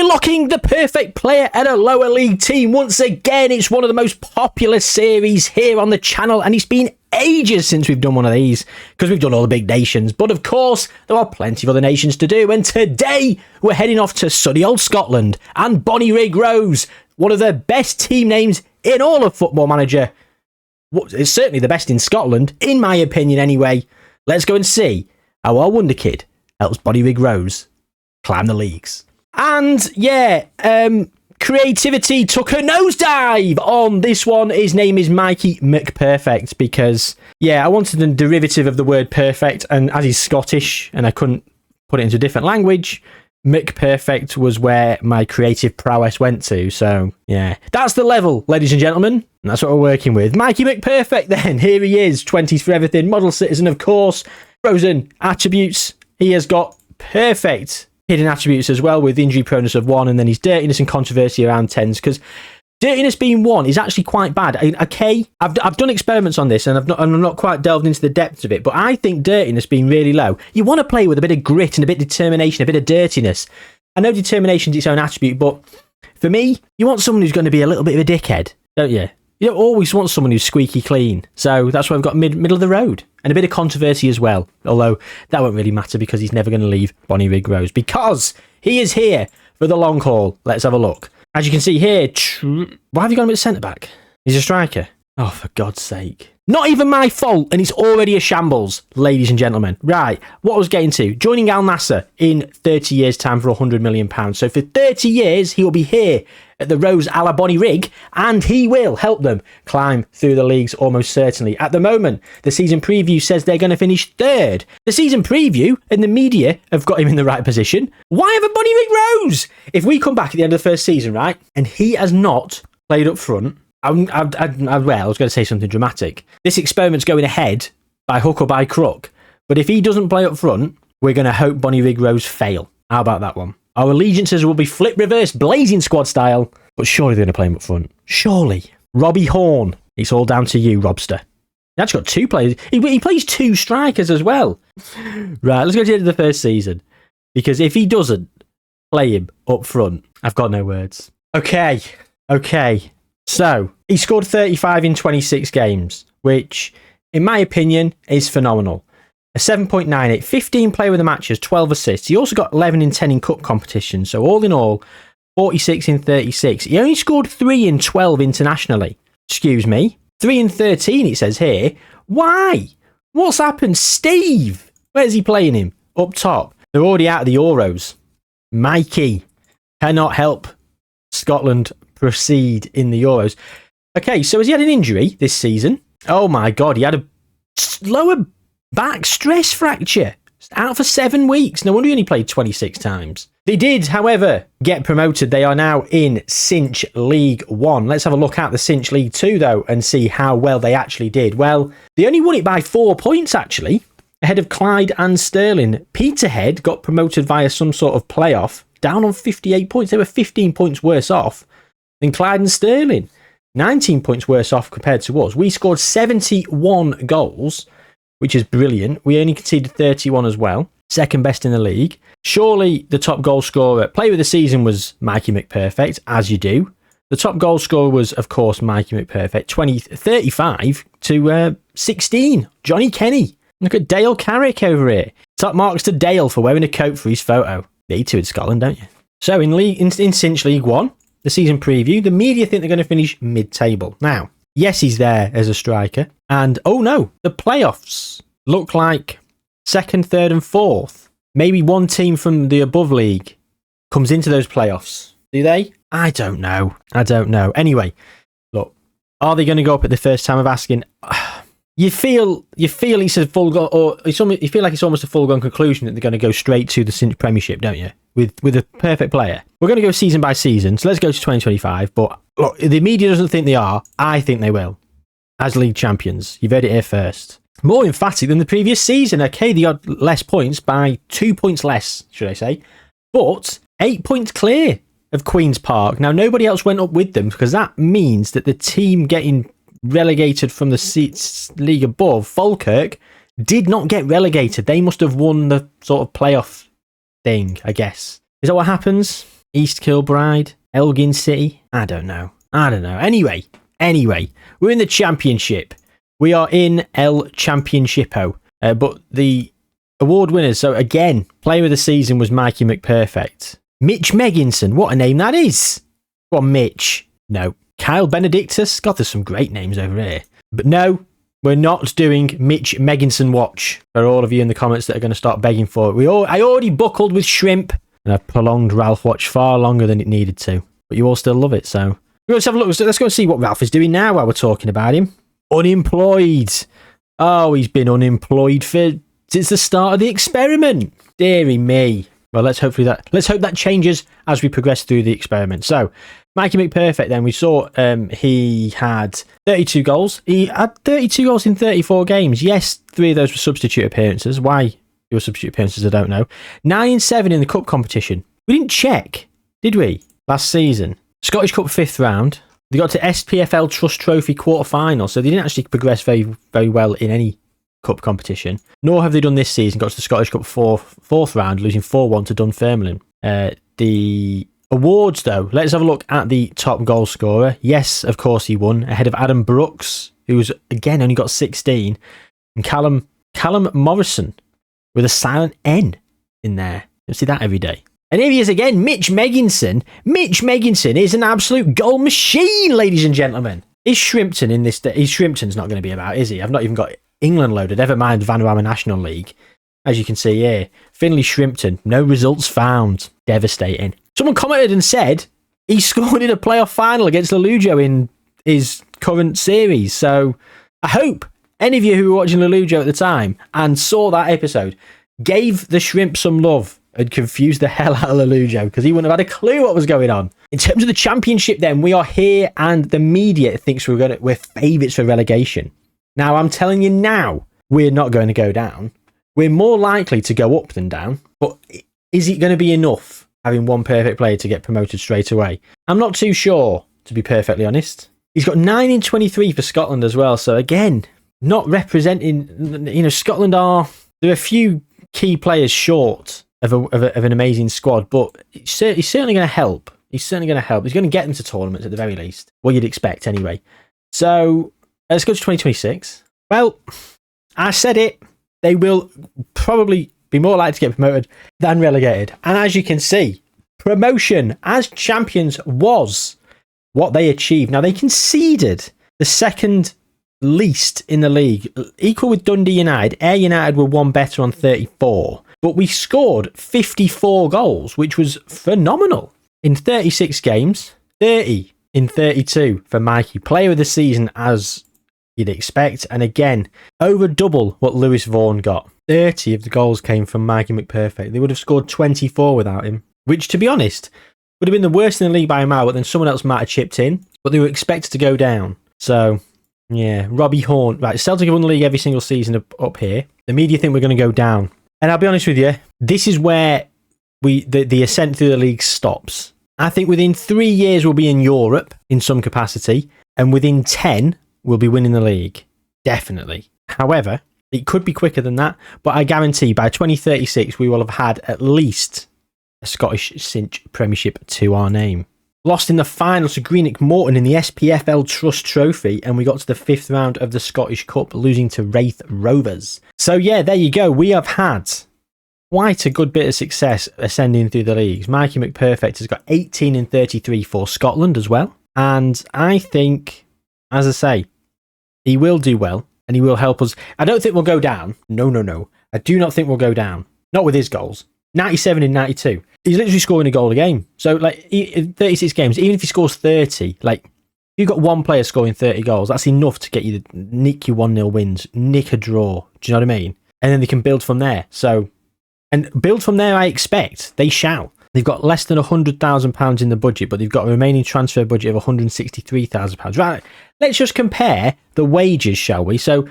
we're locking the perfect player at a lower league team. Once again, it's one of the most popular series here on the channel, and it's been ages since we've done one of these because we've done all the big nations. But of course, there are plenty of other nations to do, and today we're heading off to sunny old Scotland and Bonnyrigg Rose, one of the best team names in all of Football Manager. It's certainly the best in Scotland, in my opinion anyway. Let's go and see how our wonder kid helps Bonnyrigg Rose climb the leagues. And yeah, creativity took a nosedive on this one. His name is Mikey McPerfect because, yeah, I wanted a derivative of the word perfect, and as he's Scottish and I couldn't put it into a different language, McPerfect was where my creative prowess went to. So yeah, that's the level, ladies and gentlemen, and that's what we're working with. Mikey McPerfect then, here he is, 20s for everything, model citizen of course, frozen attributes. He has got perfect hidden attributes as well, with injury proneness of 1, and then his dirtiness and controversy around 10s, because dirtiness being 1 is actually quite bad. Okay, I've done experiments on this, and I'm not quite delved into the depths of it, but I think dirtiness being really low, you want to play with a bit of grit and a bit of determination, a bit of dirtiness. I know determination is its own attribute, but for me, you want someone who's going to be a little bit of a dickhead, don't you? You don't always want someone who's squeaky clean. So that's why I've got middle of the road. And a bit of controversy as well. Although that won't really matter because he's never going to leave Bonnyrigg Rose. Because he is here for the long haul. Let's have a look. As you can see here, why have you got him at centre-back? He's a striker. Oh, for God's sake. Not even my fault, and it's already a shambles, ladies and gentlemen. Right, what I was getting to. Joining Al Nassr in 30 years' time for £100 million. So for 30 years, he will be here at the Rose a la Bonnyrigg, and he will help them climb through the leagues almost certainly. At the moment, the season preview says they're going to finish 3rd. The season preview and the media have got him in the right position. Why have a Bonnyrigg Rose? If we come back at the end of the first season, right, and he has not played up front, I was going to say something dramatic. This experiment's going ahead by hook or by crook. But if he doesn't play up front, we're going to hope Bonnyrigg Rose fail. How about that one? Our allegiances will be flip reverse, blazing squad style. But surely they're going to play him up front. Surely. Robbie Horn. It's all down to you, Robster. He actually got 2 players. He plays 2 strikers as well. Right, let's go to the end of the first season. Because if he doesn't play him up front, I've got no words. Okay. So, he scored 35 in 26 games, which, in my opinion, is phenomenal. A 7.98, 15 player of the matches, 12 assists. He also got 11 in 10 in cup competitions. So, all in all, 46 in 36. He only scored 3 in 12 internationally. Excuse me. 3 in 13, it says here. Why? What's happened? Steve! Where's he playing him? Up top. They're already out of the Euros. Mikey cannot help Scotland proceed in the Euros. Okay, so has he had an injury this season? Oh my God, he had a lower back stress fracture. Out for 7 weeks. No wonder he only played 26 times. They did, however, get promoted. They are now in Cinch League 1. Let's have a look at the Cinch League 2, though, and see how well they actually did. Well, they only won it by 4 points, actually, ahead of Clyde and Stirling. Peterhead got promoted via some sort of playoff, down on 58 points. They were 15 points worse off than Clyde and Stirling. 19 points worse off compared to us. We scored 71 goals, which is brilliant. We only conceded 31 as well. Second best in the league. Surely the top goal scorer, player of the season, was Mikey McPerfect, as you do. The top goal scorer was, of course, Mikey McPerfect. 35 to 16. Johnny Kenny. Look at Dale Carrick over here. Top marks to Dale for wearing a coat for his photo. You too in Scotland, don't you? So in Cinch League 1, the season preview, the media think they're going to finish mid-table. Now, yes, he's there as a striker. And, oh no, the playoffs look like 2nd, 3rd and 4th. Maybe one team from the above league comes into those playoffs. Do they? I don't know. Anyway, look, are they going to go up at the first time of asking? You feel it's a full gone, or you feel like it's almost a foregone conclusion that they're going to go straight to the Cinch Premiership, don't you? With a perfect player. We're going to go season by season, so let's go to 2025. But look, the media doesn't think they are. I think they will. As league champions. You've heard it here first. More emphatic than the previous season. Okay, they got less points by 2 points less, should I say. But 8 points clear of Queen's Park. Now, nobody else went up with them because that means that the team getting relegated from the league above, Falkirk, did not get relegated. They must have won the sort of playoff thing, I guess. Is that what happens? East Kilbride, Elgin City. I don't know. Anyway, we're in the championship. We are in El Championshipo. But the award winners, so again, player of the season was Mikey McPerfect. Mitch Megginson, what a name that is. Go on, Mitch. No. Kyle Benedictus. God, there's some great names over here. But no, we're not doing Mitch Megginson watch for all of you in the comments that are going to start begging for it. I already buckled with shrimp, and I've prolonged Ralph watch far longer than it needed to. But you all still love it, so let's have a look. Let's go and see what Ralph is doing now while we're talking about him. Unemployed. Oh, he's been unemployed since the start of the experiment. Deary me. Well, let's hope that changes as we progress through the experiment. So, Mikey McPerfect then, we saw he had 32 goals. He had 32 goals in 34 games. Yes, 3 of those were substitute appearances. Why they were substitute appearances, I don't know. 9 and 7 in the cup competition. We didn't check, did we, last season? Scottish Cup 5th round. They got to SPFL Trust Trophy quarter-final, so they didn't actually progress very, very well in any cup competition. Nor have they done this season, got to the Scottish Cup 4th round, losing 4-1 to Dunfermline. The awards, though, let's have a look at the top goal scorer. Yes, of course he won, ahead of Adam Brooks, who was, again, only got 16, and Callum Morrison, with a silent N in there. You'll see that every day. And here he is again, Mitch Megginson. Mitch Megginson is an absolute goal machine, ladies and gentlemen. Is Shrimpton in this? Shrimpton's not going to be about, is he? I've not even got England loaded, never mind Vanarama National League. As you can see here, Finley Shrimpton, no results found. Devastating. Someone commented and said he scored in a playoff final against Lelujo in his current series. So I hope any of you who were watching Lelujo at the time and saw that episode gave the Shrimp some love and confused the hell out of Lelujo, because he wouldn't have had a clue what was going on. In terms of the championship then, we are here and the media thinks we're favourites for relegation. Now, I'm telling you now, we're not going to go down. We're more likely to go up than down. But is it going to be enough having one perfect player to get promoted straight away? I'm not too sure, to be perfectly honest. He's got 9 in 23 for Scotland as well. So again, not representing, Scotland there are a few key players short of an amazing squad, but he's certainly going to help. He's going to get them to tournaments at the very least. What you'd expect anyway. So let's go to 2026. Well, I said it. They will probably be more likely to get promoted than relegated. And as you can see, promotion as champions was what they achieved. Now, they conceded the second least in the league, equal with Dundee United. Ayr United were one better on 34. But we scored 54 goals, which was phenomenal. In 36 games, 30 in 32 for Mikey. Player of the season, as you'd expect. And again, over double what Lewis Vaughan got. 30 of the goals came from Mikey McPerfect. They would have scored 24 without him, which, to be honest, would have been the worst in the league by a mile, but then someone else might have chipped in. But they were expected to go down. So, yeah, Robbie Horn. Right, Celtic have won the league every single season up here. The media think we're going to go down. And I'll be honest with you, this is where the ascent through the league stops. I think within 3 years we'll be in Europe in some capacity, and within 10 we'll be winning the league. Definitely. However, it could be quicker than that, but I guarantee by 2036 we will have had at least a Scottish Cinch Premiership to our name. Lost in the final to Greenock Morton in the SPFL Trust Trophy, and we got to the 5th round of the Scottish Cup, losing to Wraith Rovers. So yeah, there you go. We have had quite a good bit of success ascending through the leagues. Mikey McPerfect has got 18 in 33 for Scotland as well. And I think, as I say, he will do well and he will help us. I don't think we'll go down. No. I do not think we'll go down. Not with his goals. 97 in 92. He's literally scoring a goal a game. So, in 36 games, even if he scores 30, if you've got one player scoring 30 goals, that's enough to get you nick your 1-0 wins, nick a draw. Do you know what I mean? And then they can build from there. And build from there, I expect. They shall. They've got less than £100,000 in the budget, but they've got a remaining transfer budget of £163,000. Right, let's just compare the wages, shall we? So,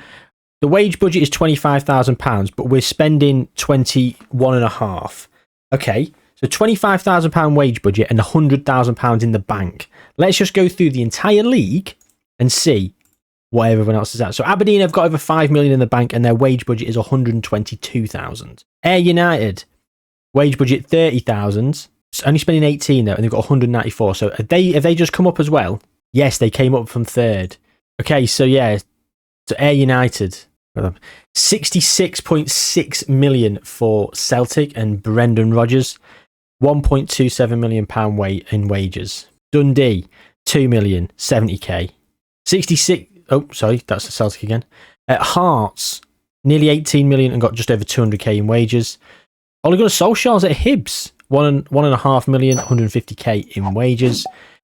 the wage budget is £25,000, but we're spending 21.5. Okay, so £25,000 wage budget and £100,000 in the bank. Let's just go through the entire league and see what everyone else is at. So Aberdeen have got over 5 million in the bank and their wage budget is 122,000. Ayr United, wage budget 30,000, only spending 18 though, and they've got 194. So have they just come up as well? Yes, they came up from third. Okay, so yeah, so Ayr United, 66.6 million for Celtic and Brendan Rodgers, 1.27 million pound in wages. Dundee, 2 million, 70k. 66. Oh, sorry, that's the Celtic again. At Hearts, nearly 18 million and got just over 200k in wages. Ole Gunnar Solskjaer's at Hibs, 1.5 million, 150k in wages.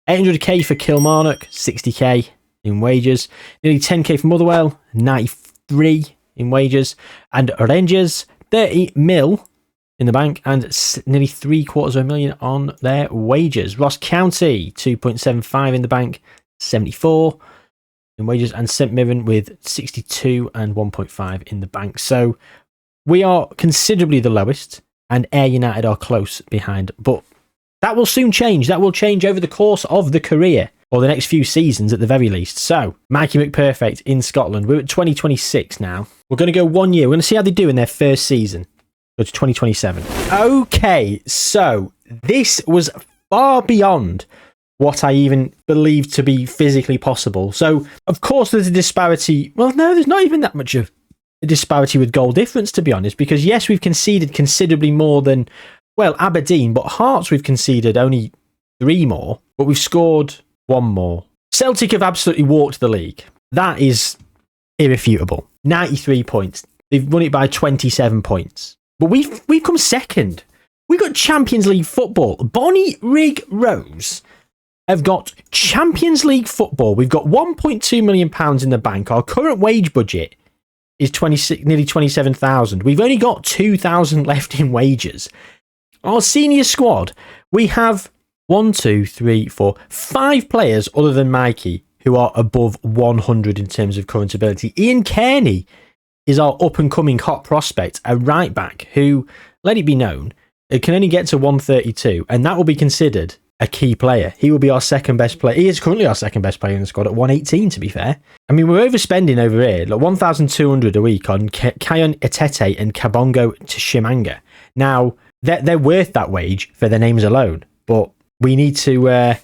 800k for Kilmarnock, 60k in wages. Nearly 10k for Motherwell, 93 in wages. And Rangers, 30 mil in the bank and nearly 750,000 on their wages. Ross County, 2.75 in the bank, 74 in wages. And St Mirren with 62 and 1.5 in the bank. So we are considerably the lowest, and Ayr United are close behind. But that will soon change. That will change over the course of the career, or the next few seasons at the very least. So, Mikey McPerfect in Scotland. We're at 2026 now. We're going to go 1 year. We're going to see how they do in their first season. Go to 2027. Okay, so this was far beyond what I even believed to be physically possible. So, of course, there's a disparity. Well, no, there's not even that much of a disparity with goal difference, to be honest, because yes, we've conceded considerably more than, well, Aberdeen, but Hearts we've conceded only 3 more, but we've scored 1 more. Celtic have absolutely walked the league. That is irrefutable. 93 points. They've won it by 27 points. But we've come second. We've got Champions League football. Bonnie Rig Rose have got Champions League football. We've got £1.2 million in the bank. Our current wage budget is nearly 27,000. We've only got 2,000 left in wages. Our senior squad, we have 5 players other than Mikey who are above 100 in terms of current ability. Ian Kearney is our up-and-coming hot prospect, a right-back who, let it be known, it can only get to 132, and that will be considered a key player. He will be our second best player. He is currently our second best player in the squad at 118, to be fair. I mean, we're overspending over here, like 1,200 a week on Kion Etete and Kabongo Tshimanga. Now, they're worth that wage for their names alone, but we need to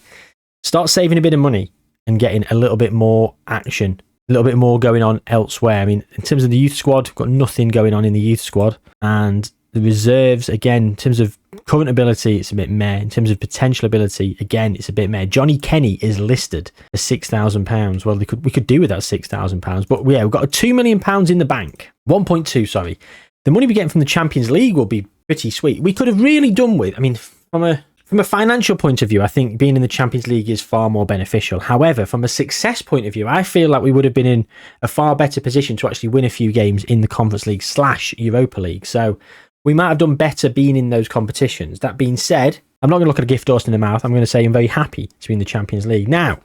start saving a bit of money and getting a little bit more action, a little bit more going on elsewhere. I mean, in terms of the youth squad, we've got nothing going on in the youth squad. And the reserves, again, in terms of current ability, it's a bit meh. In terms of potential ability, again, it's a bit meh. Johnny Kenny is listed as £6,000. Well, we could do with that £6,000. But yeah, we've got £2 million in the bank. 1.2, sorry. The money we get from the Champions League will be pretty sweet. We could have really done with, I mean, from a financial point of view, I think being in the Champions League is far more beneficial. However, from a success point of view, I feel like we would have been in a far better position to actually win a few games in the Conference League / Europa League. So we might have done better being in those competitions. That being said, I'm not going to look at a gift horse in the mouth. I'm going to say I'm very happy to be in the Champions League. Now,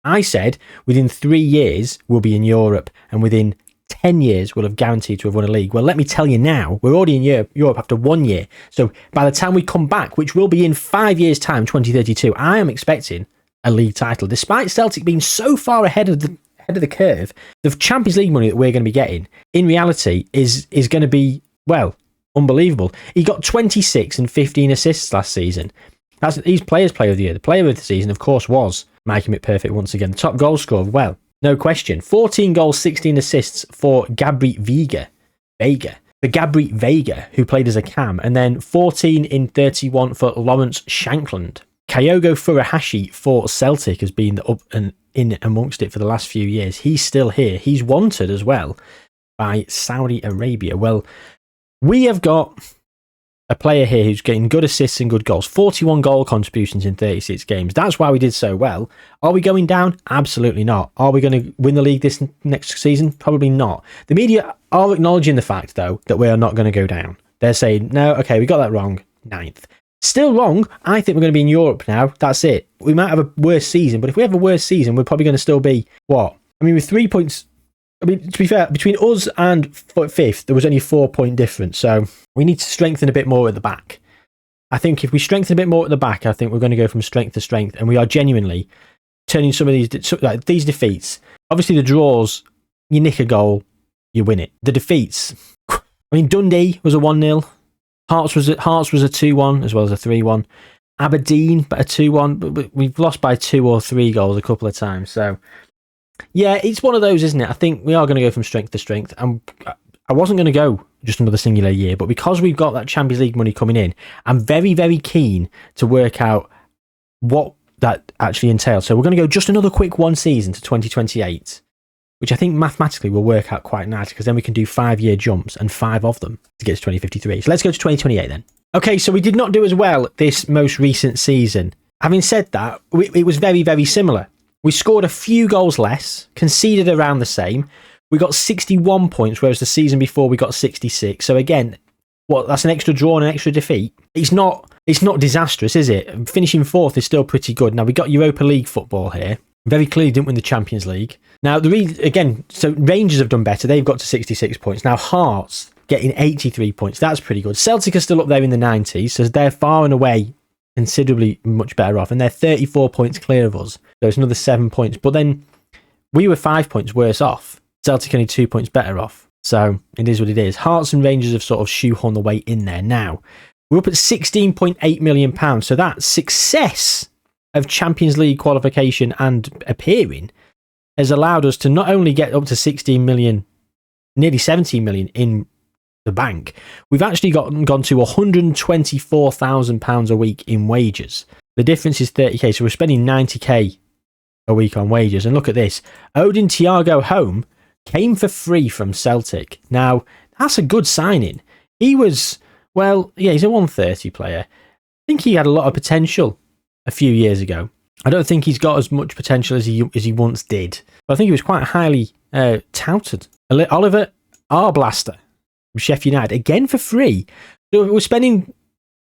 I said within 3 years we'll be in Europe, and within 10 years we'll have guaranteed to have won a league. Well, let me tell you now, we're already in Europe after 1 year. So by the time we come back, which will be in 5 years' time, 2032, I am expecting a league title. Despite Celtic being so far ahead of the curve, the Champions League money that we're going to be getting, in reality, is going to be, well, unbelievable. He got 26 and 15 assists last season. He's Players' Player of the Year. The player of the season, of course, was Mikey McPerfect once again. The top goal scorer, well, no question. 14 goals, 16 assists for Gabri Vega, who played as a cam, and then 14 in 31 for Lawrence Shankland. Kyogo Furuhashi for Celtic has been up and in amongst it for the last few years. He's still here. He's wanted as well by Saudi Arabia. Well, we have got a player here who's getting good assists and good goals. 41 goal contributions in 36 games. That's why we did so well. Are we going down? Absolutely not. Are we going to win the league this next season? Probably not. The media are acknowledging the fact, though, that we are not going to go down. They're saying, no, okay, we got that wrong. 9th. Still wrong. I think we're going to be in Europe now. That's it. We might have a worse season, but if we have a worse season, we're probably going to still be, what? I mean, with 3 points... I mean, to be fair, between us and 5th, there was only 4 point difference. So we need to strengthen a bit more at the back. I think if we strengthen a bit more at the back, I think we're going to go from strength to strength. And we are genuinely turning some of these defeats. Obviously, the draws, you nick a goal, you win it. The defeats, I mean, Dundee was a 1-0. Hearts was a 2-1 as well as a 3-1. Aberdeen, but a 2-1. But we've lost by 2 or 3 goals a couple of times. So, yeah, it's one of those, isn't it? I think we are going to go from strength to strength. And I wasn't going to go just another singular year, but because we've got that Champions League money coming in, I'm very, very keen to work out what that actually entails. So we're going to go just another quick one season to 2028, which I think mathematically will work out quite nice, because then we can do 5-year jumps and 5 of them to get to 2053. So let's go to 2028 then. Okay, so we did not do as well this most recent season. Having said that, it was very, very similar. We scored a few goals less, conceded around the same. We got 61 points, whereas the season before we got 66. So again, that's an extra draw and an extra defeat. It's not disastrous, is it? Finishing 4th is still pretty good. Now, we got Europa League football here. Very clearly didn't win the Champions League. Now, so Rangers have done better. They've got to 66 points. Now, Hearts getting 83 points. That's pretty good. Celtic are still up there in the 90s, so they're far and away considerably much better off. And they're 34 points clear of us. So it's another 7 points. But then we were 5 points worse off. Celtic only 2 points better off. So it is what it is. Hearts and Rangers have sort of shoehorned the way in there. Now, we're up at £16.8 million. So that success of Champions League qualification and appearing has allowed us to not only get up to 16 million, nearly 17 million in the bank, we've actually gone to £124,000 a week in wages. The difference is 30k, so we're spending 90k a week on wages. And look at this. Odin Thiago Home came for free from Celtic. Now, that's a good signing. He was, he's a 130 player. I think he had a lot of potential a few years ago. I don't think he's got as much potential as he once did. But I think he was quite highly touted. Oliver Arblaster from Sheffield United, again for free. So we're spending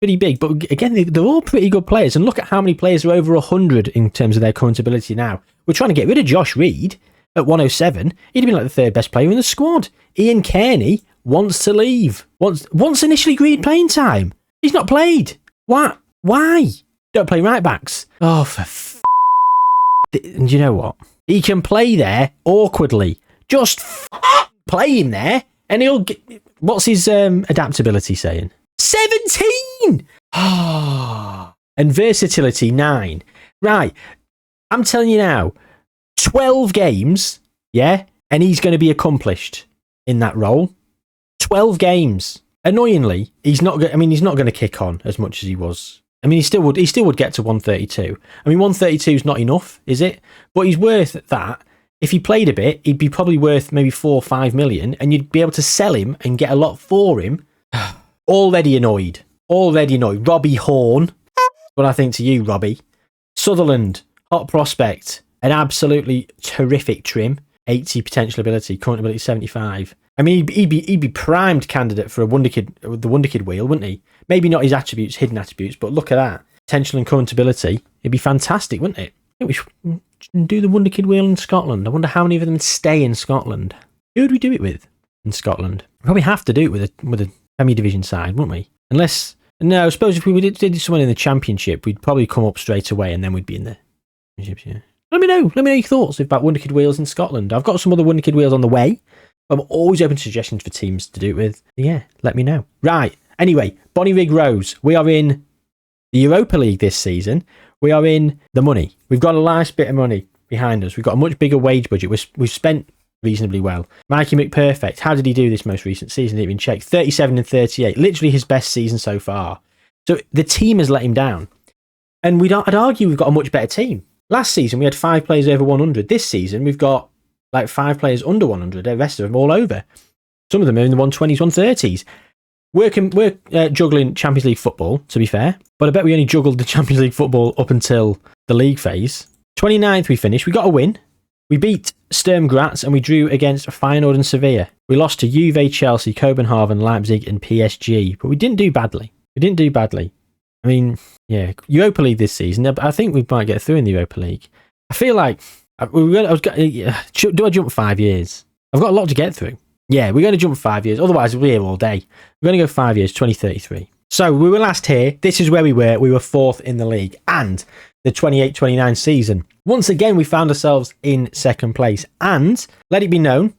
pretty big, but again, they're all pretty good players. And look at how many players are over 100 in terms of their current ability now. We're trying to get rid of Josh Reed at 107. He'd have been like the 3rd best player in the squad. Ian Kearney wants to leave. Wants initially agreed playing time. He's not played. What? Why? Don't play right backs. Oh, and you know what? He can play there awkwardly. Just play him there, and he'll get. What's his adaptability saying? 17! And versatility, 9. Right. I'm telling you now, 12 games, yeah, and he's going to be accomplished in that role. 12 games. Annoyingly, he's not going to kick on as much as he was. I mean, he still would get to 132. I mean, 132 is not enough, is it? But he's worth that. If he played a bit, he'd be probably worth maybe 4 or 5 million, and you'd be able to sell him and get a lot for him. Already annoyed. Robbie Horn. What I think to you, Robbie. Sutherland, hot prospect, an absolutely terrific trim. 80 potential ability, current ability 75. I mean, he'd be primed candidate for the Wonderkid wheel, wouldn't he? Maybe not his attributes, hidden attributes, but look at that. Potential and current ability. It'd be fantastic, wouldn't it? I think we should do the Wonderkid wheel in Scotland. I wonder how many of them stay in Scotland. Who would we do it with in Scotland? We probably have to do it with a Premier Division side, wouldn't we? No, I suppose if we did someone in the Championship, we'd probably come up straight away and then we'd be in the Championships, yeah. Let me know your thoughts about Wonderkid wheels in Scotland. I've got some other Wonderkid wheels on the way. I'm always open to suggestions for teams to do it with. Yeah, let me know. Right. Anyway, Bonnyrigg Rose. We are in the Europa League this season. We are in the money. We've got a nice bit of money behind us. We've got a much bigger wage budget. We've spent reasonably well. Mikey McPerfect. How did he do this most recent season? Didn't even check. 37 and 38. Literally his best season so far. So the team has let him down. And I'd argue we've got a much better team. Last season, we had 5 players over 100. This season, we've got like 5 players under 100. The rest of them all over. Some of them are in the 120s, 130s. We're juggling Champions League football, to be fair. But I bet we only juggled the Champions League football up until the league phase. 29th we finished. We got a win. We beat Sturm Graz and we drew against Feyenoord and Sevilla. We lost to Juve, Chelsea, Copenhagen, Leipzig and PSG. But we didn't do badly. I mean, yeah, Europa League this season. I think we might get through in the Europa League. I feel like, do I jump 5 years? I've got a lot to get through. Yeah, we're going to jump 5 years. Otherwise, we'll be here all day. We're going to go 5 years, 2033. So we were last here. This is where we were. We were 4th in the league. And the 28-29 season. Once again, we found ourselves in 2nd place. And let it be known,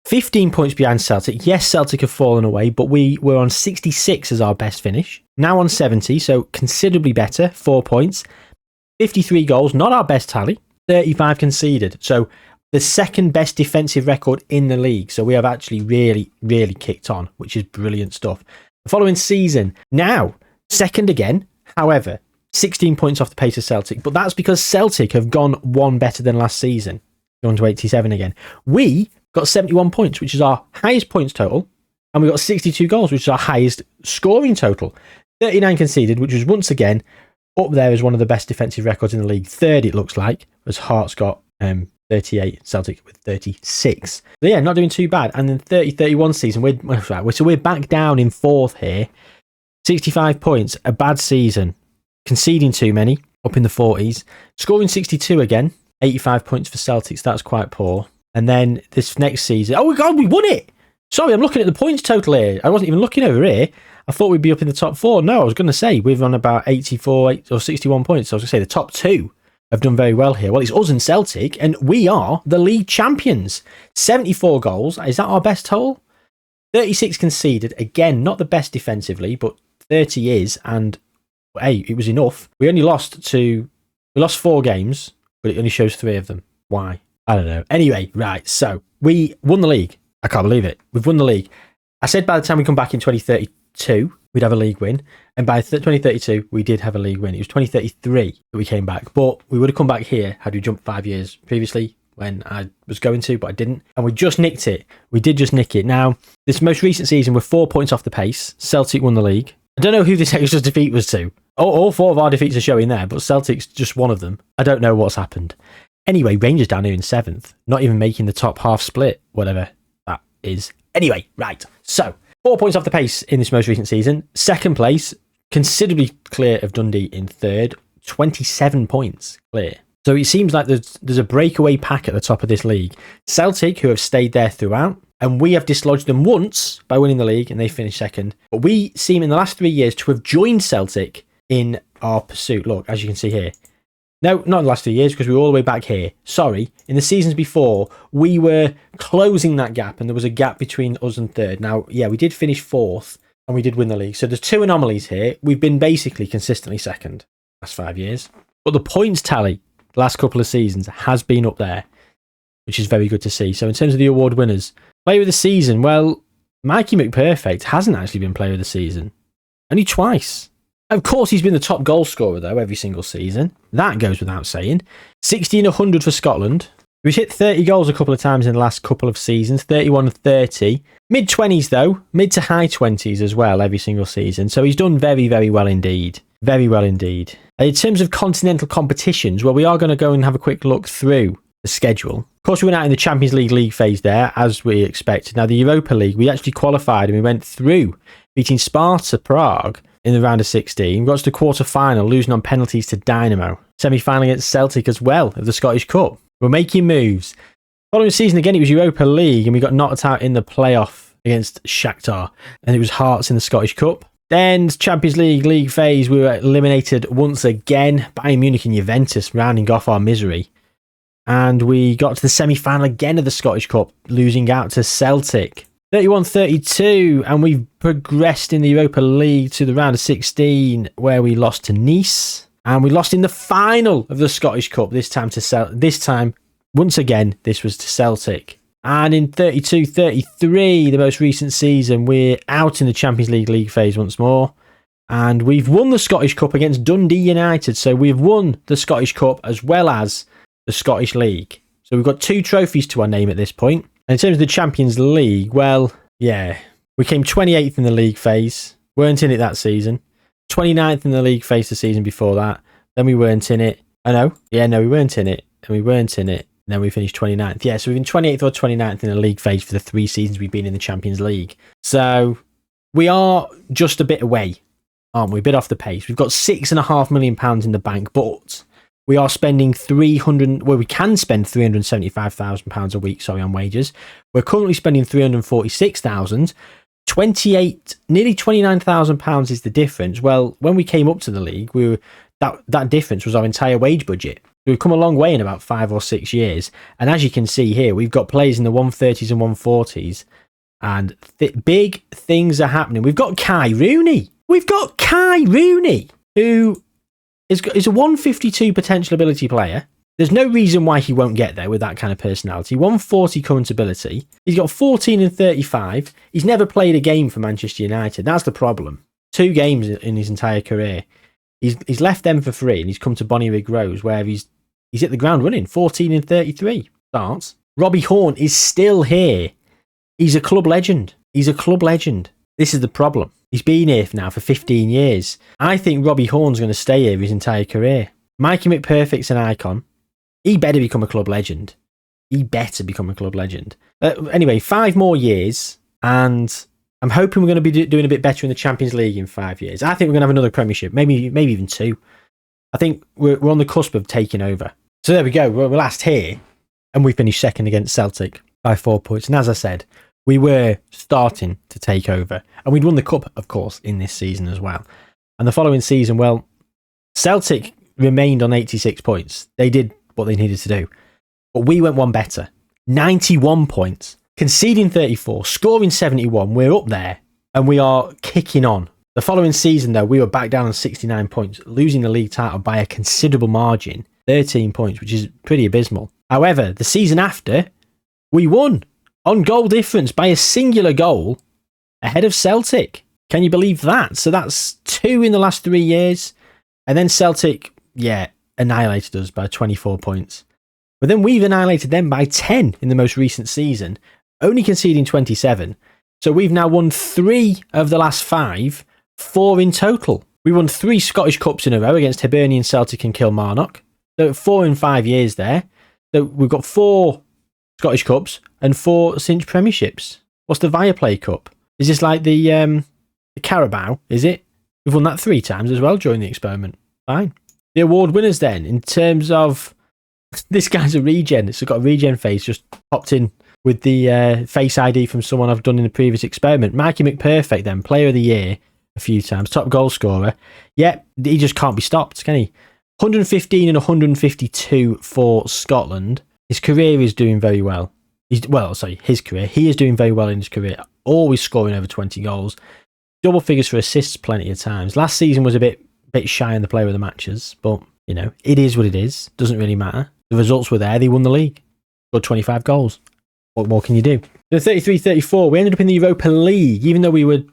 15 points behind Celtic. Yes, Celtic have fallen away, but we were on 66 as our best finish. Now on 70, so considerably better, 4 points. 53 goals, not our best tally. 35 conceded. So the second best defensive record in the league. So we have actually really, really kicked on, which is brilliant stuff. The following season, now second again. However, 16 points off the pace of Celtic, but that's because Celtic have gone one better than last season. Gone to 87 again. We got 71 points, which is our highest points total, and we got 62 goals, which is our highest scoring total. 39 conceded, which was once again up there as one of the best defensive records in the league. Third, it looks like, as Hearts got 38, Celtic with 36. So yeah, not doing too bad. And then 30-31 season, we're back down in fourth here. 65 points, a bad season. Conceding too many, up in the 40s. Scoring 62 again, 85 points for Celtics, that's quite poor. And then this next season, oh God, we won it! Sorry, I'm looking at the points total here. I wasn't even looking over here. I thought we'd be up in the top 4. No, I was going to say we've on about 84 or 61 points. So I was going to say the top 2 have done very well here. Well, it's us and Celtic, and we are the league champions. 74 goals. Is that our best total? 36 conceded. Again, not the best defensively, but 30 is. And hey, it was enough. We lost 4 games, but it only shows 3 of them. Why? I don't know. Anyway, right. So we won the league. I can't believe it. We've won the league. I said by the time we come back in 2032, we'd have a league win. And by 2032, we did have a league win. It was 2033 that we came back. But we would have come back here had we jumped 5 years previously when I was going to, but I didn't. And we just nicked it. We did just nick it. Now, this most recent season, we're 4 points off the pace. Celtic won the league. I don't know who this extra defeat was to. All 4 of our defeats are showing there, but Celtic's just one of them. I don't know what's happened. Anyway, Rangers down here in 7th, not even making the top half split, whatever that is. Anyway, right. So, 4 points off the pace in this most recent season. Second place, considerably clear of Dundee in 3rd, 27 points clear. So it seems like there's a breakaway pack at the top of this league. Celtic, who have stayed there throughout, and we have dislodged them once by winning the league, and they finished 2nd. But we seem in the last 3 years to have joined Celtic in our pursuit. Look, as you can see here. No, not in the last 2 years, because we were all the way back here. Sorry, in the seasons before, we were closing that gap, and there was a gap between us and 3rd. Now, yeah, we did finish 4th, and we did win the league. So there's 2 anomalies here. We've been basically consistently 2nd last 5 years. But the points tally the last couple of seasons has been up there, which is very good to see. So in terms of the award winners, player of the season, well, Mikey McPerfect hasn't actually been player of the season. Only twice. Of course, he's been the top goal scorer, though, every single season. That goes without saying. 60 and 100 for Scotland. He's hit 30 goals a couple of times in the last couple of seasons, 31 and 30. Mid-20s, though. Mid to high 20s as well, every single season. So he's done very, very well indeed. Very well indeed. In terms of continental competitions, well, we are going to go and have a quick look through the schedule. Of course, we went out in the Champions League phase there, as we expected. Now, the Europa League, we actually qualified and we went through, beating Sparta Prague in the round of 16. We got to the quarter-final, losing on penalties to Dynamo. Semi-final against Celtic as well of the Scottish Cup. We're making moves. Following season, again, it was Europa League, and we got knocked out in the playoff against Shakhtar. And it was Hearts in the Scottish Cup. Then, Champions League phase, we were eliminated once again. Bayern Munich and Juventus rounding off our misery. And we got to the semi-final again of the Scottish Cup, losing out to Celtic. 31-32, and we've progressed in the Europa League to the round of 16, where we lost to Nice, and we lost in the final of the Scottish Cup. This time, once again, this was to Celtic. And in 32-33, the most recent season, we're out in the Champions League phase once more, and we've won the Scottish Cup against Dundee United. So we've won the Scottish Cup as well as the Scottish League. So we've got 2 trophies to our name at this point. In terms of the Champions League, well, yeah, we came 28th in the league phase, weren't in it that season. 29th in the league phase the season before that, then we weren't in it. We weren't in it, and we weren't in it, and then we finished 29th. Yeah, so we've been 28th or 29th in the league phase for the 3 seasons we've been in the Champions League. So we are just a bit away, aren't we? A bit off the pace. We've got £6.5 million in the bank, but we are spending we can spend £375,000 a week, on wages. We're currently spending £346,000. Nearly £29,000 is the difference. Well, when we came up to the league, that difference was our entire wage budget. We've come a long way in about 5 or 6 years. And as you can see here, we've got players in the 130s and 140s. And big things are happening. We've got Kai Rooney. We've got Kai Rooney, who is a 152 potential ability player. There's no reason why he won't get there with that kind of personality. 140 current ability. He's got 14 and 35. He's never played a game for Manchester United. That's the problem. 2 games in his entire career. He's left them for free and he's come to Bonnyrigg Rose where he's hit the ground running. 14 and 33 starts. Robbie Horn is still here. He's a club legend. He's a club legend. This is the problem. He's been here now for 15 years. I think Robbie Horn's going to stay here his entire career. Mikey McPerfect's an icon. He better become a club legend. He better become a club legend. Anyway, 5 more years, and I'm hoping we're going to be doing a bit better in the Champions League in 5 years. I think we're going to have another Premiership, maybe even 2. I think we're on the cusp of taking over. So there we go. We're last here, and we finished second against Celtic by 4 points. And as I said, we were starting to take over, and we'd won the cup, of course, in this season as well. And the following season, well, Celtic remained on 86 points. They did what they needed to do. But we went one better. 91 points. Conceding 34, scoring 71. We're up there and we are kicking on. The following season, though, we were back down on 69 points, losing the league title by a considerable margin. 13 points, which is pretty abysmal. However, the season after, we won on goal difference by a singular goal ahead of Celtic. Can you believe that? So that's 2 in the last 3 years. And then Celtic, annihilated us by 24 points. But then we've annihilated them by 10 in the most recent season, only conceding 27. So we've now won 3 of the last 5, 4 in total. We won 3 Scottish Cups in a row against Hibernian, Celtic and Kilmarnock. So 4 in 5 years there. So we've got 4 Scottish Cups and 4 Cinch Premierships. What's the Viaplay Cup? Is this like the Carabao, is it? We've won that 3 times as well during the experiment. Fine. The award winners then, in terms of... This guy's a regen. It's got a regen face, just popped in with the face ID from someone I've done in the previous experiment. Mikey McPerfect then, player of the year a few times, top goal scorer. Yeah, he just can't be stopped, can he? 115 and 152 for Scotland. His career is doing very well. His career. He is doing very well in his career. Always scoring over 20 goals. Double figures for assists plenty of times. Last season was a bit shy on the player of the matches, but, you know, it is what it is. Doesn't really matter. The results were there. They won the league. Scored 25 goals. What more can you do? So 33-34, we ended up in the Europa League, even though we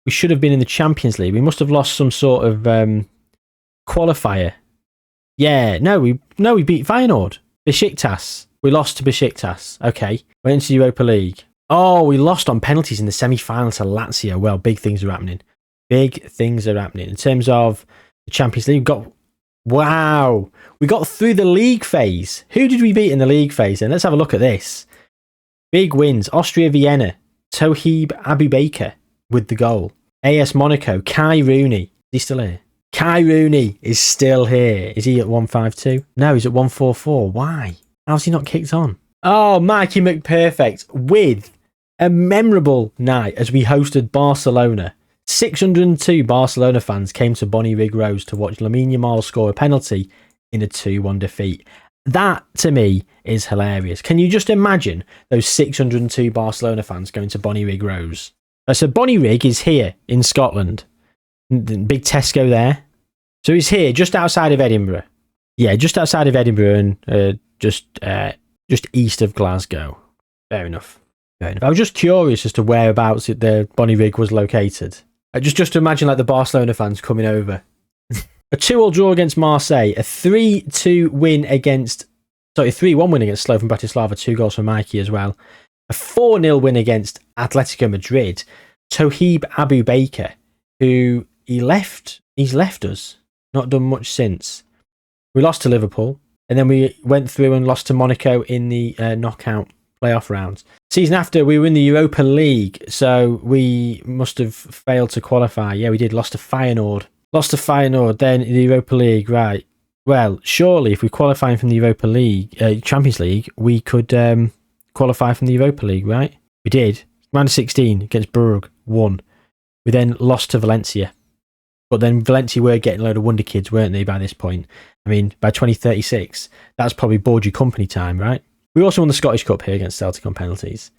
should have been in the Champions League. We must have lost some sort of qualifier. Yeah, no, we beat Feyenoord. Besiktas. We lost to Besiktas. Okay. Went into the Europa League. Oh, we lost on penalties in the semi-final to Lazio. Well, big things are happening. Big things are happening. In terms of the Champions League, we got through the league phase. Who did we beat in the league phase then? Let's have a look at this. Big wins. Austria Vienna. Toheeb Abubaker with the goal. AS Monaco. Kai Rooney. Is he still here? Kai Rooney is still here. Is he at 152? No, he's at 144. Why? How's he not kicked on? Oh, Mikey McPerfect with a memorable night as we hosted Barcelona. 602 Barcelona fans came to Bonnyrigg Rose to watch Lamine Yamal score a penalty in a 2-1 defeat. That, to me, is hilarious. Can you just imagine those 602 Barcelona fans going to Bonnyrigg Rose? So Bonnyrigg is here in Scotland. Big Tesco there. So he's here just outside of Edinburgh. Yeah, just outside of Edinburgh and just east of Glasgow. Fair enough. I was just curious as to whereabouts the Bonnyrigg was located. Just to imagine like the Barcelona fans coming over. A 2-2 draw against Marseille. A 3-1 win against Slovan Bratislava. 2 goals for Mikey as well. A 4-0 win against Atletico Madrid. Toheeb Abubaker, who he's left us. Not done much since. We lost to Liverpool. And then we went through and lost to Monaco in the knockout playoff rounds. Season after, we were in the Europa League, so we must have failed to qualify. Yeah, we did. Lost to Feyenoord. Then in the Europa League, right. Well, surely if we're qualifying from the Europa League, Champions League, we could qualify from the Europa League, right? We did. Round of 16 against Brugge, won. We then lost to Valencia. But then Valencia were getting a load of wonder kids, weren't they, by this point? I mean, by 2036, that's probably board your company time, right? We also won the Scottish Cup here against Celtic on penalties.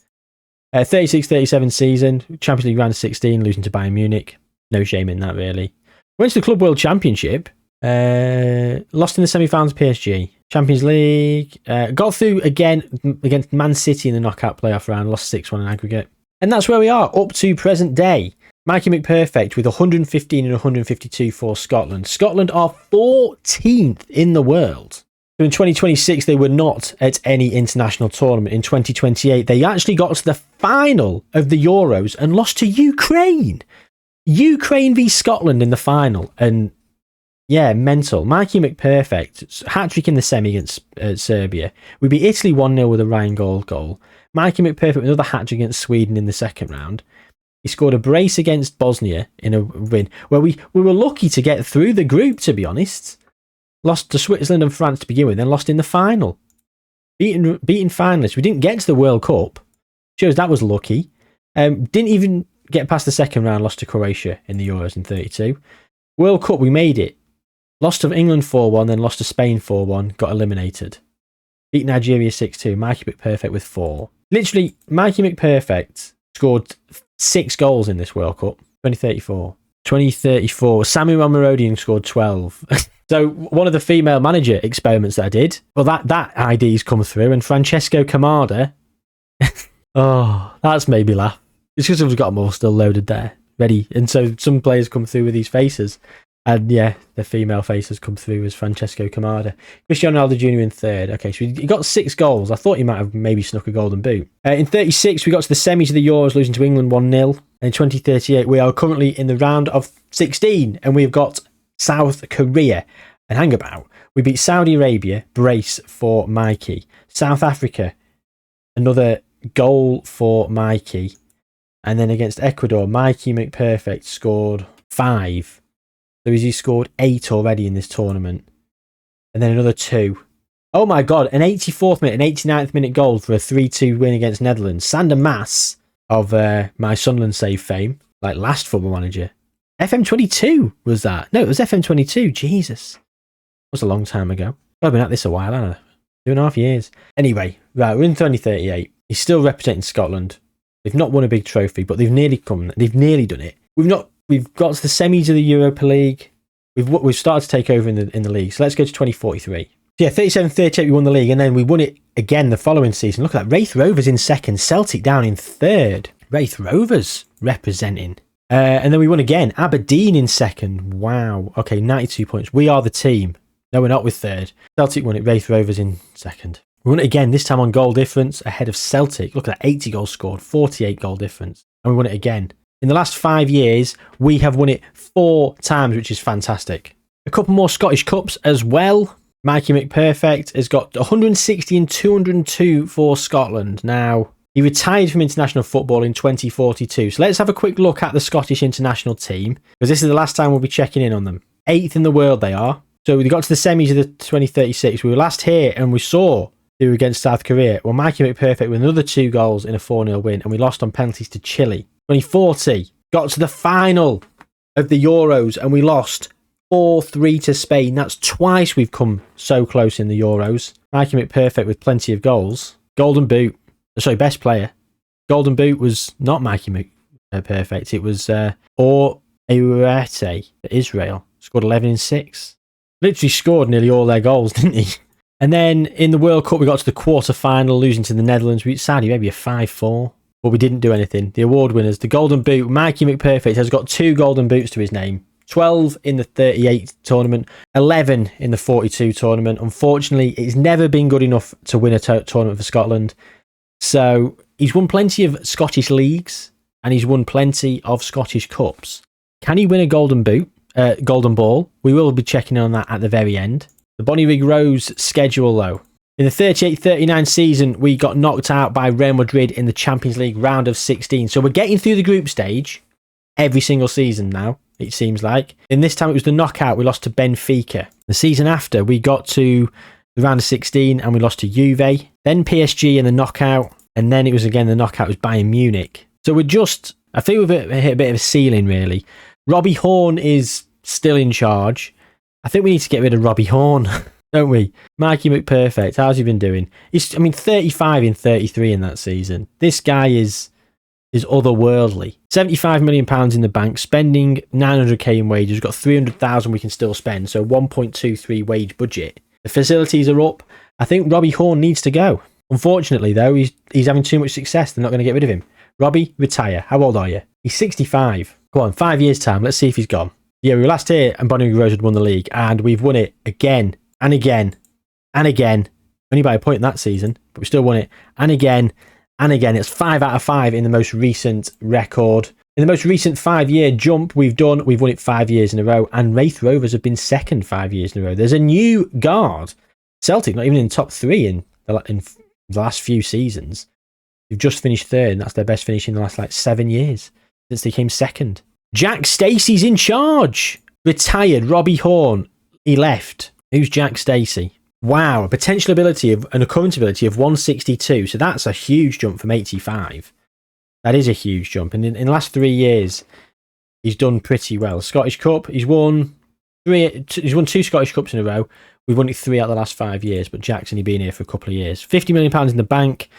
36-37 season, Champions League round of 16, losing to Bayern Munich. No shame in that, really. Went to the Club World Championship, lost in the semi-finals to PSG. Champions League, got through again against Man City in the knockout playoff round, lost 6-1 in aggregate. And that's where we are, up to present day. Mikey McPerfect with 115 and 152 for Scotland. Scotland are 14th in the world. So in 2026, they were not at any international tournament. In 2028, they actually got to the final of the Euros and lost to Ukraine. Ukraine v Scotland in the final. And yeah, mental. Mikey McPerfect, hat-trick in the semi against Serbia. We beat Italy 1-0 with a Ryan goal. Mikey McPerfect with another hat-trick against Sweden in the second round. He scored a brace against Bosnia in a win where we were lucky to get through the group, to be honest. Lost to Switzerland and France to begin with, then lost in the final. Beating finalists. We didn't get to the World Cup. Shows that was lucky. Didn't even get past the second round, lost to Croatia in the Euros in 32. World Cup, we made it. Lost to England 4-1, then lost to Spain 4-1, got eliminated. Beat Nigeria 6-2, Mikey McPerfect with 4. Literally, Mikey McPerfect scored 6 goals in this World Cup. 2034. Samuel Marodian scored 12. So one of the female manager experiments that I did, well, that ID's come through, and Francesco Camada, oh, that's made me laugh. It's because we've got them all still loaded there, ready. And so some players come through with these faces. And yeah, the female faces come through as Francesco Camada. Cristiano Ronaldo Jr. in third. Okay, so he got 6 goals. I thought he might have maybe snuck a golden boot. In 36, we got to the semis of the Euros, losing to England 1-0. And in 2038, we are currently in the round of 16, and we've got South Korea. And hang about, we beat Saudi Arabia, brace for Mikey. South Africa, another goal for Mikey. And then against Ecuador, Mikey McPerfect scored 5. So he scored 8 already in this tournament. And then another 2. Oh my God, an 84th minute, an 89th minute goal for a 3-2 win against Netherlands. Sander Maas of my Sunderland save fame, like last Football Manager. FM22 was that? No, it was FM22. Jesus. That was a long time ago. I've been at this a while, haven't I? 2.5 years. Anyway, right, we're in 2038. He's still representing Scotland. They've not won a big trophy, but they've nearly done it. We've got to the semis of the Europa League. We've started to take over in the league. So let's go to 2043. Yeah, 37-38 we won the league, and then we won it again the following season. Look at that. Wraith Rovers in second, Celtic down in third. Wraith Rovers representing. And then we won again. Aberdeen in second. Wow. Okay, 92 points. We are the team. No, we're not with third. Celtic won it. Wraith Rovers in second. We won it again, this time on goal difference, ahead of Celtic. Look at that, 80 goals scored, 48 goal difference. And we won it again. In the last 5 years, we have won it 4 times, which is fantastic. A couple more Scottish Cups as well. Mikey McPerfect has got 160 and 202 for Scotland. Now, he retired from international football in 2042. So let's have a quick look at the Scottish international team, because this is the last time we'll be checking in on them. 8th in the world they are. So we got to the semis of the 2036. We were last here and we saw they were against South Korea. Well, Mikey McPerfect with another 2 goals in a 4-0 win, and we lost on penalties to Chile. 2040, got to the final of the Euros and we lost 4-3 to Spain. That's twice we've come so close in the Euros. Mikey McPerfect with plenty of goals. Golden Boot. Sorry, best player. Golden Boot was not Mikey McPerfect. It was Or Eurete for Israel. Scored 11 in 6. Literally scored nearly all their goals, didn't he? And then in the World Cup, we got to the quarter-final, losing to the Netherlands. We beat Saudi Arabia 5-4. But we didn't do anything. The award winners, the Golden Boot, Mikey McPerfect has got 2 Golden Boots to his name. 12 in the 38 tournament, 11 in the 42 tournament. Unfortunately, it's never been good enough to win a tournament for Scotland. So he's won plenty of Scottish leagues and he's won plenty of Scottish Cups. Can he win a Golden Boot? Golden Ball? We will be checking on that at the very end. The Bonnyrigg Rose schedule, though. In the 38-39 season, we got knocked out by Real Madrid in the Champions League round of 16. So we're getting through the group stage every single season now, it seems like. In this time, it was the knockout. We lost to Benfica. The season after, we got to the round of 16 and we lost to Juve. Then PSG in the knockout. And then it was again the knockout was Bayern Munich. So we're just, I think we've hit a bit of a ceiling, really. Robbie Horn is still in charge. I think we need to get rid of Robbie Horn, don't we? Mikey McPerfect, how's he been doing? He's 35 in 33 in that season. This guy is otherworldly. £75 million in the bank, spending 900k in wages. We've got 300,000 we can still spend, so 1.23 wage budget. The facilities are up. I think Robbie Horn needs to go. Unfortunately, though, he's having too much success. They're not going to get rid of him. Robbie, retire. How old are you? He's 65. Go on, 5 years' time. Let's see if he's gone. Yeah, we were last here and Bonnie Rose had won the league, and we've won it again and again and again. Only by a point in that season, but we still won it. And again and again. It's 5 out of 5 in the most recent record. In the most recent 5-year jump we've won it 5 years in a row, and Wraith Rovers have been second 5 years in a row. There's a new guard. Celtic, not even in top 3 in the last few seasons. They've just finished third, and that's their best finish in the last 7 years since they came second. Jack Stacey's in charge. Retired. Robbie Horn, he left. Who's Jack Stacey? Wow, a potential ability and a current ability of 162. So that's a huge jump from 85. That is a huge jump. And in the last 3 years, he's done pretty well. Scottish Cup, he's won 2 Scottish Cups in a row. We've won it 3 out of the last 5 years, but Jack's only been here for a couple of years. £50 million in the bank.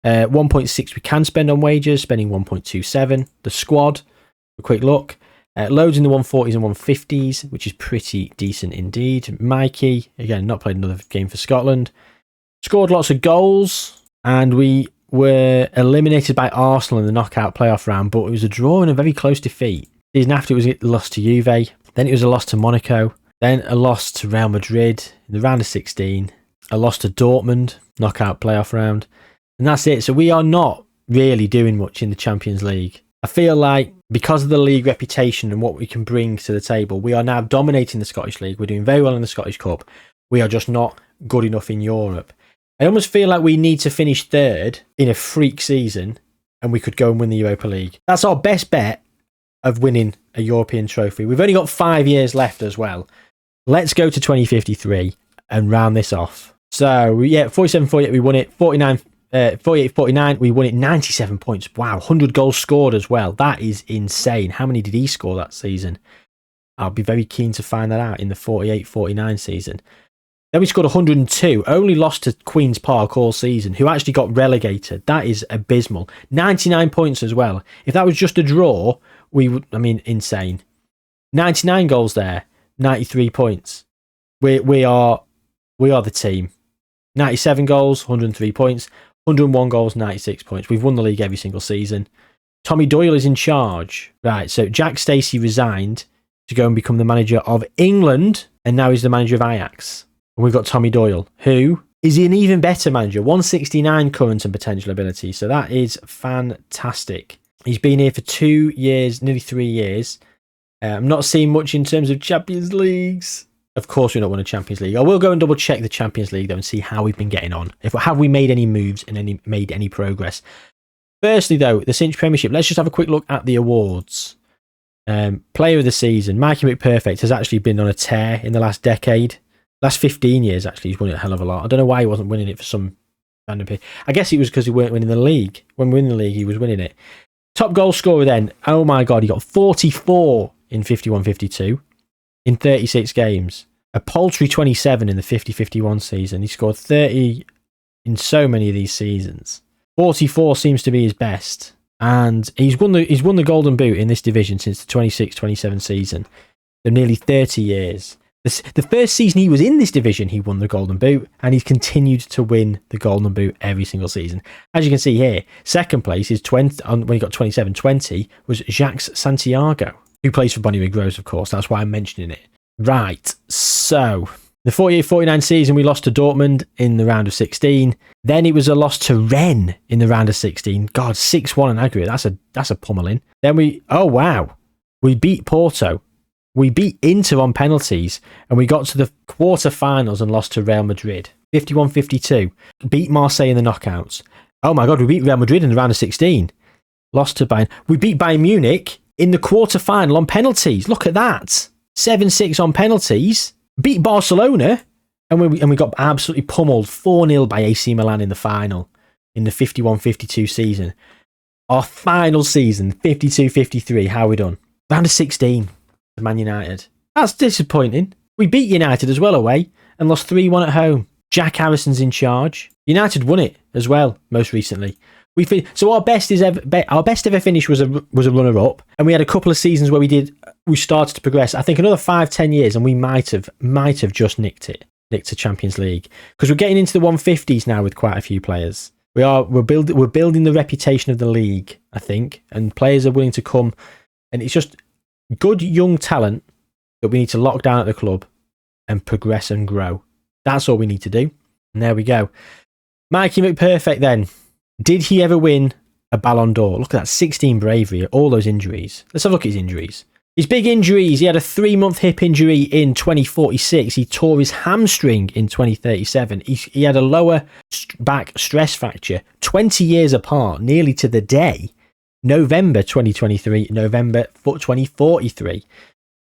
1.6 we can spend on wages, spending 1.27. The squad, a quick look. Loads in the 140s and 150s, which is pretty decent indeed. Mikey, again, not played another game for Scotland. Scored lots of goals, and we were eliminated by Arsenal in the knockout playoff round, but it was a draw and a very close defeat. The season after, it was a loss to Juve, then it was a loss to Monaco, then a loss to Real Madrid in the round of 16, a loss to Dortmund, knockout playoff round, and that's it. So we are not really doing much in the Champions League. I feel like because of the league reputation and what we can bring to the table, we are now dominating the Scottish League. We're doing very well in the Scottish Cup. We are just not good enough in Europe. I almost feel like we need to finish third in a freak season and we could go and win the Europa League. That's our best bet of winning a European trophy. We've only got 5 years left as well. Let's go to 2053 and round this off. So, yeah, 47-48, we won it. 48-49, we won it 97 points. Wow, 100 goals scored as well. That is insane. How many did he score that season? I'll be very keen to find that out in the 48-49 season. Then we scored 102, only lost to Queen's Park all season, who actually got relegated. That is abysmal. 99 points as well. If that was just a draw, we would, insane. 99 goals there, 93 points. We are the team. 97 goals, 103 points. 101 goals, 96 points. We've won the league every single season. Tommy Doyle is in charge. Right, so Jack Stacey resigned to go and become the manager of England, and now he's the manager of Ajax. And we've got Tommy Doyle, who is an even better manager. 169 current and potential ability, so that is fantastic. He's been here for 2 years, nearly 3 years. I'm not seeing much in terms of Champions Leagues. Of course, we're not won a Champions League. I will go and double check the Champions League though and see how we've been getting on. Have we made any moves and made any progress? Firstly, though, the Cinch Premiership. Let's just have a quick look at the awards. Player of the season, Mikey McPerfect has actually been on a tear in the last decade. Last 15 years, actually, he's won it a hell of a lot. I don't know why he wasn't winning it for some random period. I guess it was because he weren't winning the league. When we were in the league, he was winning it. Top goal scorer then. Oh my God, he got 44 in 51-52. In 36 games. A paltry 27 in the 50-51 season. He scored 30 in so many of these seasons. 44 seems to be his best. And he's won the Golden Boot in this division since the 26-27 season. For nearly 30 years. The first season he was in this division, he won the Golden Boot. And he's continued to win the Golden Boot every single season. As you can see here, second place is 20, when he got 27-20 was Jacques Santiago, who plays for Bonnie Rose, of course. That's why I'm mentioning it. Right, so the 48-49 season, we lost to Dortmund in the round of 16. Then it was a loss to Rennes in the round of 16. God, 6-1 in aggregate. That's a pummeling. Then we beat Porto. We beat Inter on penalties, and we got to the quarter-finals and lost to Real Madrid. 51-52. Beat Marseille in the knockouts. Oh my God, we beat Real Madrid in the round of 16. Lost to Bayern. We beat Bayern Munich in the quarter-final on penalties. Look at that. 7-6 on penalties. Beat Barcelona. And we got absolutely pummeled 4-0 by AC Milan in the final. In the 51-52 season. Our final season, 52-53. How are we done? Round of 16. Man United. That's disappointing. We beat United as well away and lost 3-1 at home. Jack Harrison's in charge. United won it as well most recently. So our best ever finish was a runner-up, and we had a couple of seasons where we started to progress. I think another 5-10 years, and we might have just nicked the Champions League, because we're getting into the 150s now with quite a few players. We're building the reputation of the league, I think, and players are willing to come, and it's just good young talent that we need to lock down at the club and progress and grow. That's all we need to do. And there we go. Mikey McPerfect then. Did he ever win a Ballon d'Or? Look at that, 16 bravery, all those injuries. Let's have a look at his injuries. His big injuries, he had a 3-month hip injury in 2046. He tore his hamstring in 2037. He had a lower back stress fracture 20 years apart, nearly to the day. November 2023, November 2043.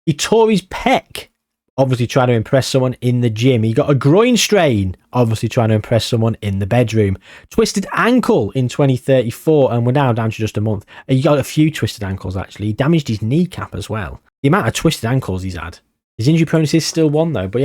He tore his pec, obviously trying to impress someone in the gym. He got a groin strain, obviously trying to impress someone in the bedroom. Twisted ankle in 2034, and we're now down to just a month. He got a few twisted ankles, actually. He damaged his kneecap as well. The amount of twisted ankles he's had. His injury proneness is still one, though, but he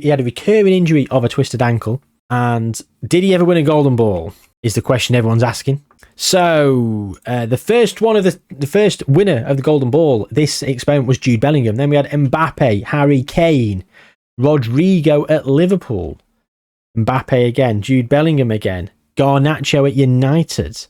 had a recurring injury of a twisted ankle. And did he ever win a golden ball, is the question everyone's asking. So the first winner of the golden ball this experiment was Jude Bellingham. Then we had Mbappe, Harry Kane, Rodrigo at Liverpool, Mbappe again, Jude Bellingham again, Garnacho at United,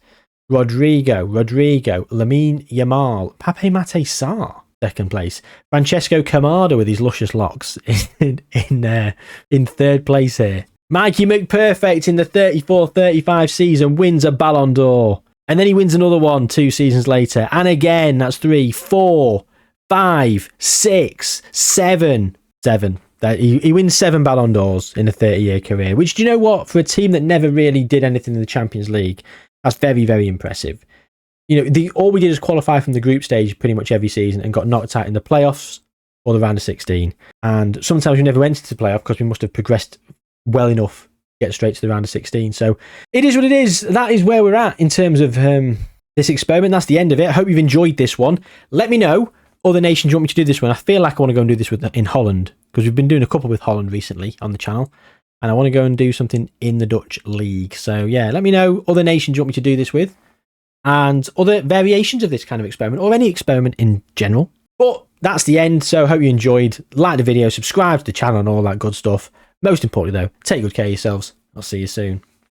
Rodrigo, Lamine Yamal, Pape Mate Sarr, second place, Francesco Camada with his luscious locks in third place here. Mikey McPerfect in the 34-35 season wins a Ballon d'Or. And then he wins another one 2 seasons later. And again, that's 3, 4, 5, 6, 7. He wins 7 Ballon d'Ors in a 30-year career. Which, do you know what? For a team that never really did anything in the Champions League, that's very, very impressive. You know, all we did is qualify from the group stage pretty much every season and got knocked out in the playoffs or the round of 16. And sometimes we never went to the playoff because we must have progressed well enough to get straight to the round of 16. So it is what it is. That is where we're at in terms of this experiment. That's the end of it. I hope you've enjoyed this one. Let me know, other nations you want me to do this one. I feel like I want to go and do this in Holland, because we've been doing a couple with Holland recently on the channel, and I want to go and do something in the Dutch league. So yeah, let me know other nations you want me to do this with, and other variations of this kind of experiment, or any experiment in general. But that's the end. So hope you enjoyed. Like the video, subscribe to the channel and all that good stuff. Most importantly, though, take good care of yourselves. I'll see you soon.